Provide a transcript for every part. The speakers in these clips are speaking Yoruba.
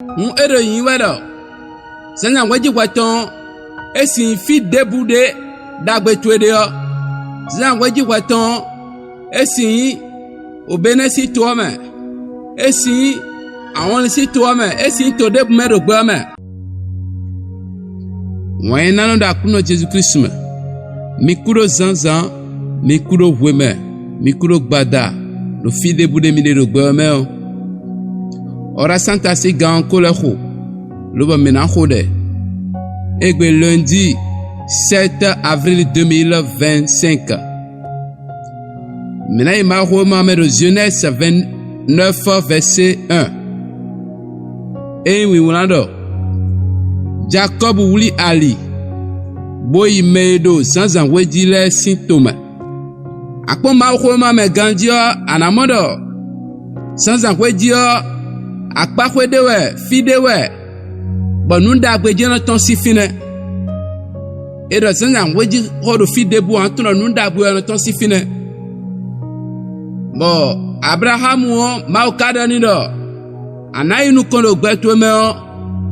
un ero yin wedo senya weji weton esi fi debude dagbe twede yo senya weji weton esi obenesi to me esi àwọn si to me esi to debu me do gbe me wọ́n nanu da kuno Jésus Christ me mikuro zanzan mikuro weme mikuro gbada lo fi debude mi de do gbe me o ora santa si gan ko le ho lo ba mena ho de egbe lundi 7 avril 2025 mena ima ho ma me de Genèse 29 verset 1 et oui wonado Jacob wuli ali boyi medo zanzan wedile sintoma akpo ma ho ma me gandio anamodo zanzan wedio akpa kwedewe fidewe bonunda gbejena ton sifine edo zanzan weji hodo fidebu antono nunda bu en ton sifine bo Abraham wo ma okadani do anayinu kondo gbeto me o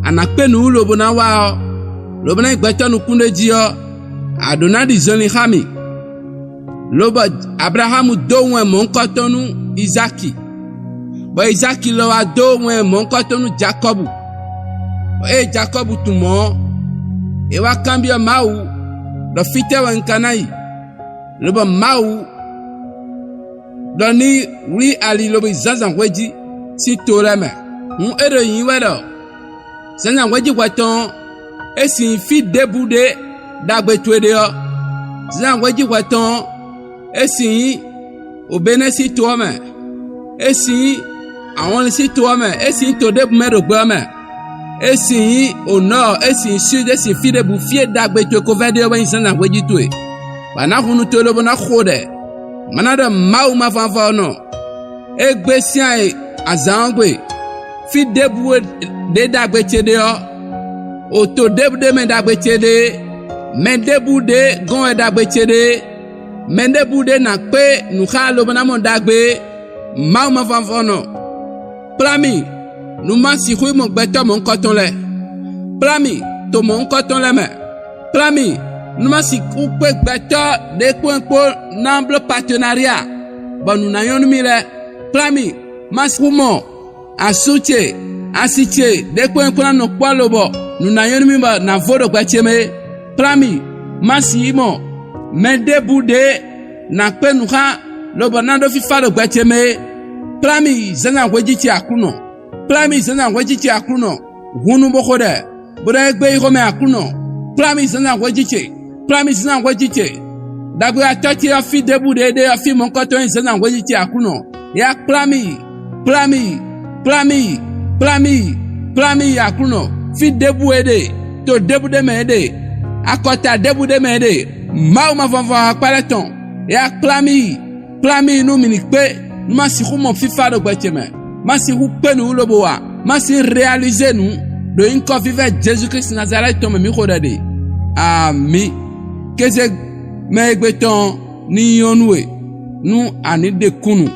anapenu lobona wa lobona igbeto nu kundeji o adonadi zoni hami lobo Abraham do won mo nkotonu Isaki bo Isaki lo wa do won mo nkotonu Jacob Jacob tumo e wa kambia mau do fite wan kanai lobo mau doni wi ali lobo zanzan weji si toreme un ero yin wedo senya weji weton esi fi debude dagbe twede yo senya weji weton esi obenesi to me esi àwọn si to me esi to debu me do gbe me esi ono esi sud esi fi debu fie dagbe to ko vede yo ban senya weji to e bana hunu to lo bona khode manada mau ma fanfa no egbe sian azangbe fi debu de dagbe chede yo oto debu de me dagbe chede me debu de gon dagbe chede me debu de na pe nu kha lo bana mo dagbe mau ma fanfa no plami nu ma si hu mo gbeto mo nkoton le plami to mo nkoton le me plami nu ma si ku pe gbeto de ponpo namble partenariat bonu na yonu mi le plami mas kumo asuche asiche de ponpo na no kwalobo nu na yonu mi ba na vodo gbacheme plami masimo mendebude na penu ha lobo na do fi fado gbacheme plami zana wejichi akuno plami zana wejichi akuno hunu bokode boda egbe iko me akuno plami zana wejichi plami zana wejichi dagbe atoti afi debude de afi monkoto zana wejichi akuno ya plami akuno fi debude to debude mede akota debude mede mau ma vanva paleton ya plami no minikpe ma si ko mo fifa do gbeteme ma si ku pe nu lobo wa ma si réaliser nu do in ko vive Jésus Christ Nazareth to mi ko dade ami keze me gbeton ni onwe nu ani de kunu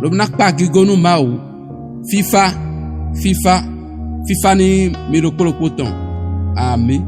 lo na pa gigonu mau fifa ni mi ro polopo ton ami